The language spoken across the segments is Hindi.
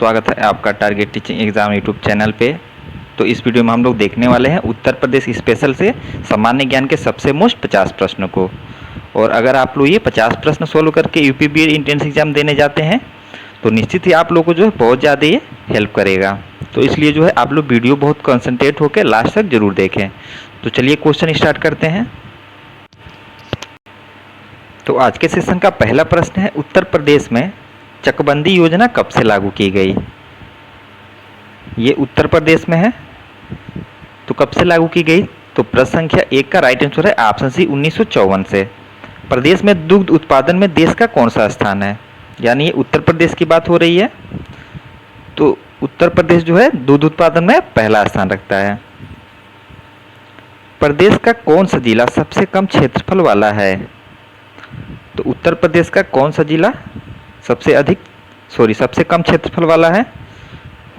स्वागत है आपका target teaching exam YouTube channel पे। तो इस वीडियो में हम लोग देखने वाले हैं उत्तर प्रदेश स्पेशल से सामान्य ज्ञान के सबसे मोस्ट 50 प्रश्नों को। और अगर आप लोग ये 50 प्रश्न सोल्व करके यूपी बीएड एंट्रेंस एग्जाम देने जाते हैं तो निश्चित ही आप लोग को जो है बहुत ज़्यादा ये हेल्प करेगा। तो इसलिए जो है आप लोग वीडियो बहुत कंसंट्रेट होकर लास्ट तक जरूर देखें। तो चलिए क्वेश्चन स्टार्ट करते हैं। तो आज के सेशन का पहला प्रश्न है, उत्तर प्रदेश में चकबंदी योजना कब से लागू की गई? ये उत्तर प्रदेश में है तो कब से लागू की गई? तो प्रश्न संख्या 1 का राइट आंसर है ऑप्शन सी 1954 से। प्रदेश में दुग्ध उत्पादन में देश का कौन सा स्थान है? यानी ये उत्तर प्रदेश की बात हो रही है तो उत्तर प्रदेश जो है दूध उत्पादन में पहला स्थान रखता है। प्रदेश का कौन सा जिला सबसे कम क्षेत्रफल वाला है? तो उत्तर प्रदेश का कौन सा जिला सबसे कम क्षेत्रफल वाला है?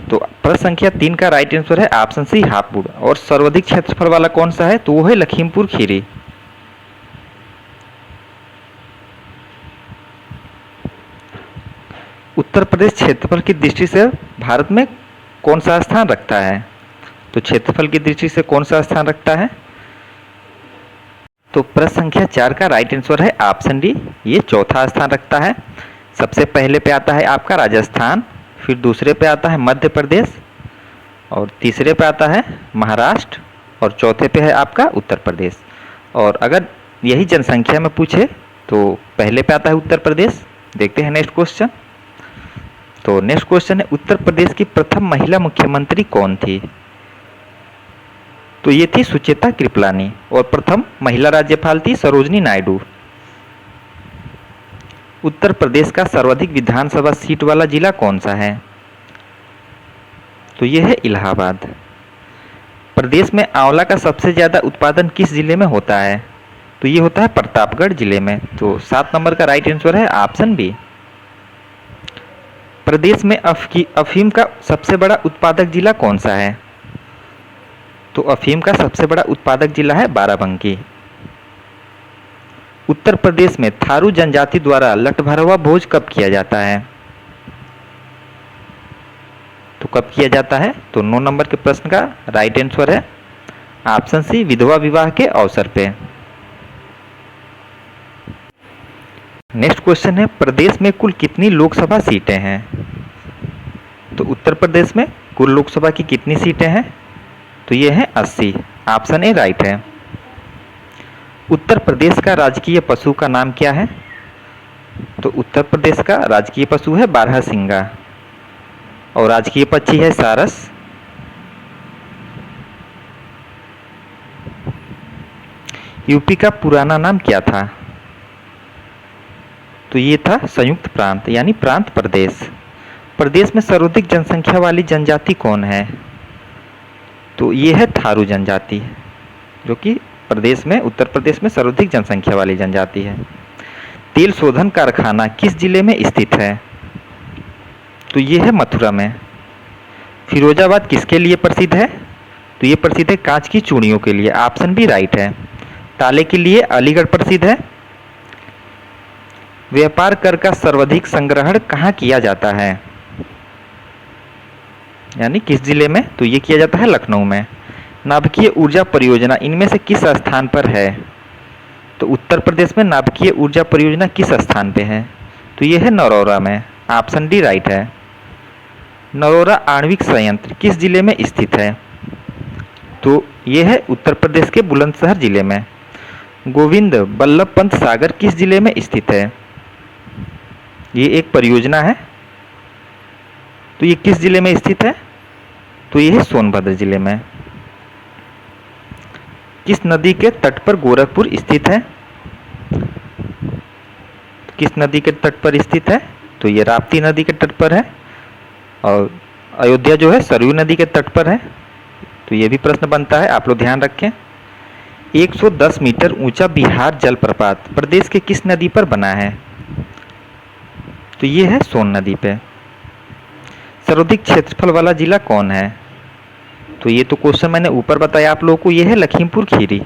तो प्रश्न संख्या 3 का राइट आंसर है ऑप्शन सी हापुड़। और सर्वाधिक क्षेत्रफल वाला कौन सा है? तो वो है लखीमपुर खीरी। उत्तर प्रदेश क्षेत्रफल की दृष्टि से भारत में कौन सा स्थान रखता है? तो क्षेत्रफल की दृष्टि से कौन सा स्थान रखता है? तो प्रश्न संख्या 4 का राइट आंसर है ऑप्शन डी, ये चौथा स्थान रखता है। सबसे पहले पे आता है आपका राजस्थान, फिर दूसरे पे आता है मध्य प्रदेश, और तीसरे पे आता है महाराष्ट्र, और चौथे पे है आपका उत्तर प्रदेश। और अगर यही जनसंख्या में पूछे तो पहले पे आता है उत्तर प्रदेश। देखते हैं नेक्स्ट क्वेश्चन। तो नेक्स्ट क्वेश्चन है, उत्तर प्रदेश की प्रथम महिला मुख्यमंत्री कौन थी? तो ये थी सुचेता कृपलानी। और प्रथम महिला राज्यपाल थी सरोजनी नायडू। उत्तर प्रदेश का सर्वाधिक विधानसभा सीट वाला जिला कौन सा है? तो ये है इलाहाबाद। प्रदेश में आंवला का सबसे ज्यादा उत्पादन किस जिले में होता है? तो ये होता है प्रतापगढ़ जिले में। तो 7 नंबर का राइट आंसर है ऑप्शन बी। प्रदेश में अफीम का सबसे बड़ा उत्पादक जिला कौन सा है? तो अफीम का सबसे बड़ा उत्पादक जिला है बाराबंकी। उत्तर प्रदेश में थारू जनजाति द्वारा लठभरवा भोज कब किया जाता है? तो कब किया जाता है? तो 9 नंबर के प्रश्न का राइट आंसर है ऑप्शन सी विधवा विवाह के अवसर पे। नेक्स्ट क्वेश्चन है, प्रदेश में कुल कितनी लोकसभा सीटें हैं? तो उत्तर प्रदेश में कुल लोकसभा की कितनी सीटें हैं? तो ये है 80। ऑप्शन ए राइट है। उत्तर प्रदेश का राजकीय पशु का नाम क्या है? तो उत्तर प्रदेश का राजकीय पशु है बारहसिंगा, और राजकीय पक्षी है सारस। यूपी का पुराना नाम क्या था? तो ये था संयुक्त प्रांत यानी प्रांत प्रदेश। प्रदेश में सर्वाधिक जनसंख्या वाली जनजाति कौन है? तो ये है थारू जनजाति, जो कि उत्तर प्रदेश में सर्वाधिक जनसंख्या वाली जनजाति है। तेल शोधन कारखाना किस जिले में स्थित है? तो ये है मथुरा में। फिरोजाबाद किसके लिए प्रसिद्ध है? तो ये प्रसिद्ध है कांच की चूड़ियों के लिए। ऑप्शन बी राइट है। ताले के लिए अलीगढ़ प्रसिद्ध है। व्यापार कर का सर्वाधिक संग्रहण कहाँ किया जाता है? यानी किस जिले में? तो ये किया जाता है लखनऊ में। नाभिकीय ऊर्जा परियोजना इनमें से किस स्थान पर है? तो उत्तर प्रदेश में नाभिकीय ऊर्जा परियोजना किस स्थान पे है? तो ये है नरौरा में। ऑप्शन डी राइट है। नरौरा आणविक संयंत्र किस जिले में स्थित है? तो ये है उत्तर प्रदेश के बुलंदशहर जिले में। गोविंद बल्लभ पंत सागर किस जिले में स्थित है? ये एक परियोजना है। तो ये किस जिले में स्थित है? तो ये है सोनभद्र जिले में। किस नदी के तट पर गोरखपुर स्थित है? किस नदी के तट पर स्थित है? तो ये राप्ती नदी के तट पर है। और अयोध्या जो है सरयू नदी के तट पर है। तो ये भी प्रश्न बनता है, आप लोग ध्यान रखें। 110 मीटर ऊंचा बिहार जलप्रपात प्रदेश के किस नदी पर बना है? तो ये है सोन नदी पे। सर्वाधिक क्षेत्रफल वाला जिला कौन है? तो ये तो क्वेश्चन मैंने ऊपर बताया आप लोगों को, ये है लखीमपुर खीरी।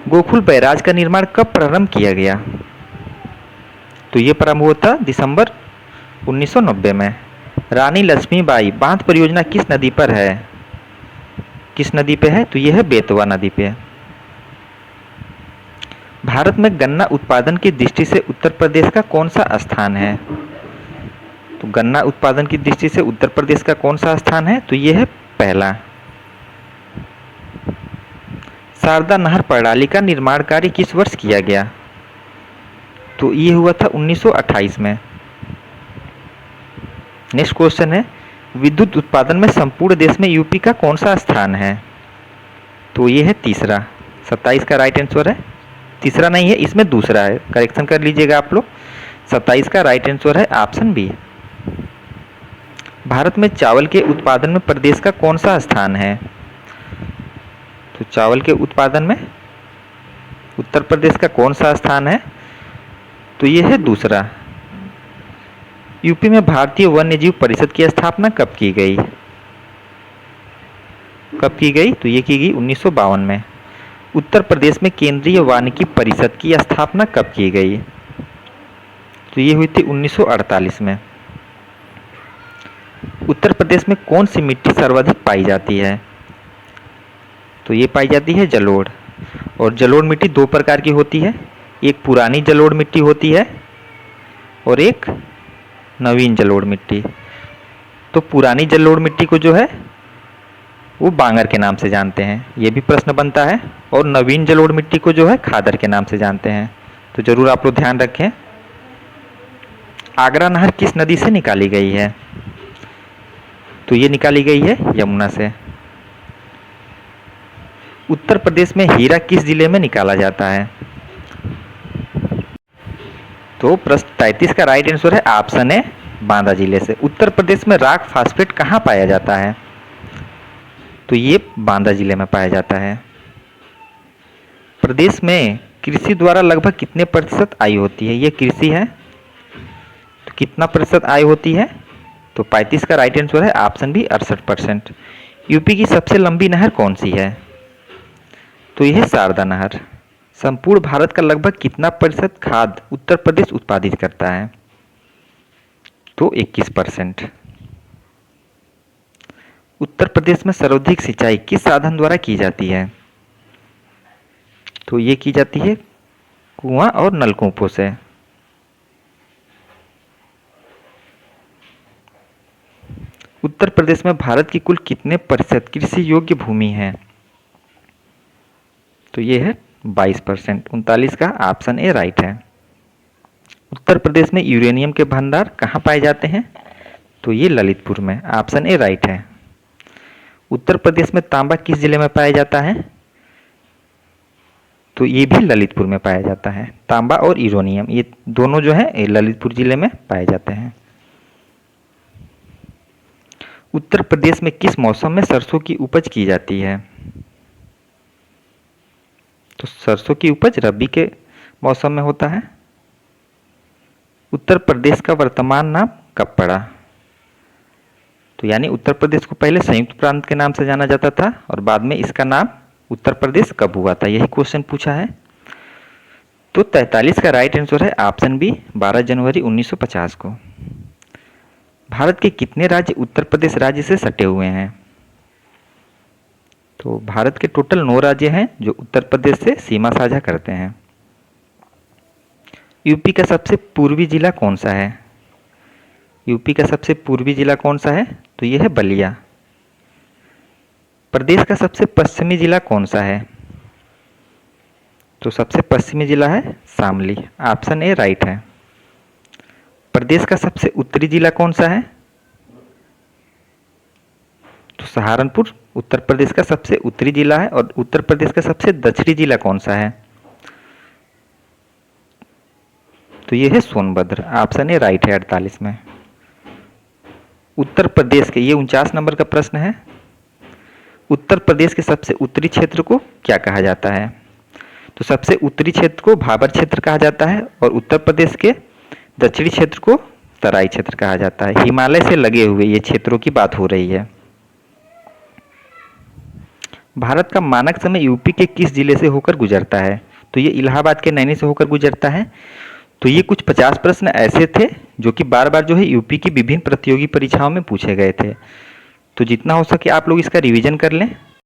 गोकुल बैराज का निर्माण कब प्रारंभ किया गया? तो ये प्रारंभ हुआ था दिसंबर 1990 में। रानी लक्ष्मीबाई बांध परियोजना किस नदी पर है? किस नदी पे है? तो यह है बेतवा नदी पे। भारत में गन्ना उत्पादन की दृष्टि से उत्तर प्रदेश का कौन सा स्थान है? तो गन्ना उत्पादन की दृष्टि से उत्तर प्रदेश का कौन सा स्थान है? तो यह है पहला। शारदा नहर प्रणाली का निर्माण कार्य किस वर्ष किया गया? तो ये हुआ था 1928 में। नेक्स्ट क्वेश्चन है, विद्युत उत्पादन में संपूर्ण देश में यूपी का कौन सा स्थान है? तो ये है तीसरा। 27 का राइट आंसर है। तीसरा नहीं है, इसमें दूसरा है, करेक्शन कर लीजिएगा आप लोग। 27 का राइट आंसर है ऑप्शन बी। भारत में चावल के उत्पादन में प्रदेश का कौन सा स्थान है? तो चावल के उत्पादन में उत्तर प्रदेश का कौन सा स्थान है? तो ये है दूसरा। यूपी में भारतीय वन्यजीव परिषद की स्थापना कब की गई? कब की गई? तो ये की गई 1952 में। उत्तर प्रदेश में केंद्रीय वानिकी परिषद की स्थापना कब की गई? तो ये हुई थी 1948 में। उत्तर प्रदेश में कौन सी मिट्टी सर्वाधिक पाई जाती है? तो ये पाई जाती है जलोढ़। और जलोढ़ मिट्टी दो प्रकार की होती है, एक पुरानी जलोढ़ मिट्टी होती है और एक नवीन जलोढ़ मिट्टी। तो पुरानी जलोढ़ मिट्टी को जो है वो बांगर के नाम से जानते हैं, ये भी प्रश्न बनता है। और नवीन जलोढ़ मिट्टी को जो है खादर के नाम से जानते हैं। तो जरूर आप लोग ध्यान रखें। आगरा नहर किस नदी से निकाली गई है? तो ये निकाली गई है यमुना से। उत्तर प्रदेश में हीरा किस जिले में निकाला जाता है? तो प्रश्न 33 का राइट आंसर है ऑप्शन ए बांदा जिले से। उत्तर प्रदेश में राक फास्फेट कहाँ पाया जाता है? तो ये बांदा जिले में पाया जाता है। प्रदेश में कृषि द्वारा लगभग कितने प्रतिशत आय होती है? ये कृषि है, तो कितना प्रतिशत आय होती है? तो 35 का राइट आंसर है ऑप्शन बी 68%। यूपी की सबसे लंबी नहर कौन सी है? तो यह है शारदा नहर। संपूर्ण भारत का लगभग कितना प्रतिशत खाद्य उत्तर प्रदेश उत्पादित करता है? तो 21%। उत्तर प्रदेश में सर्वाधिक सिंचाई किस साधन द्वारा की जाती है? तो ये की जाती है कुआं और नलकूपों से। उत्तर प्रदेश में भारत की कुल कितने प्रतिशत कृषि योग्य भूमि है? तो ये है 22%। 39 का ऑप्शन ए राइट है। उत्तर प्रदेश में यूरेनियम के भंडार कहाँ पाए जाते हैं? तो ये ललितपुर में, ऑप्शन ए राइट है। उत्तर प्रदेश में तांबा किस जिले में पाया जाता है? तो ये भी ललितपुर में पाया जाता है। तांबा और यूरेनियम ये दोनों जो है ललितपुर जिले में पाए जाते हैं। उत्तर प्रदेश में किस मौसम में सरसों की उपज की जाती है? तो सरसों की उपज रबी के मौसम में होता है। उत्तर प्रदेश का वर्तमान नाम कब पड़ा? तो यानी उत्तर प्रदेश को पहले संयुक्त प्रांत के नाम से जाना जाता था और बाद में इसका नाम उत्तर प्रदेश कब हुआ था, यही क्वेश्चन पूछा है। तो 43 का राइट आंसर है ऑप्शन बी 12 जनवरी 1950 को। भारत के कितने राज्य उत्तर प्रदेश राज्य से सटे हुए हैं? तो भारत के टोटल 9 राज्य हैं जो उत्तर प्रदेश से सीमा साझा करते हैं। यूपी का सबसे पूर्वी जिला कौन सा है? यूपी का सबसे पूर्वी जिला कौन सा है? तो यह है बलिया। प्रदेश का सबसे पश्चिमी जिला कौन सा है? तो सबसे पश्चिमी जिला है शामली, ऑप्शन ए राइट है। प्रदेश का सबसे उत्तरी जिला कौन सा है? तो सहारनपुर उत्तर प्रदेश का सबसे उत्तरी जिला है। और उत्तर प्रदेश का सबसे दक्षिणी जिला कौन सा है? तो यह है सोनभद्र, ऑप्शन ए राइट है 48 में। उत्तर प्रदेश के, ये 49 नंबर का प्रश्न है, उत्तर प्रदेश के सबसे उत्तरी क्षेत्र को क्या कहा जाता है? तो सबसे उत्तरी क्षेत्र को भाबर क्षेत्र कहा जाता है और उत्तर प्रदेश के दक्षिणी क्षेत्र को तराई क्षेत्र कहा जाता है। हिमालय से लगे हुए ये क्षेत्रों की बात हो रही है। भारत का मानक समय यूपी के किस जिले से होकर गुजरता है? तो ये इलाहाबाद के नैनी से होकर गुजरता है। तो ये कुछ 50 प्रश्न ऐसे थे जो कि बार बार जो है यूपी की विभिन्न प्रतियोगी परीक्षाओं में पूछे गए थे। तो जितना हो सके आप लोग इसका रिवीजन कर लें।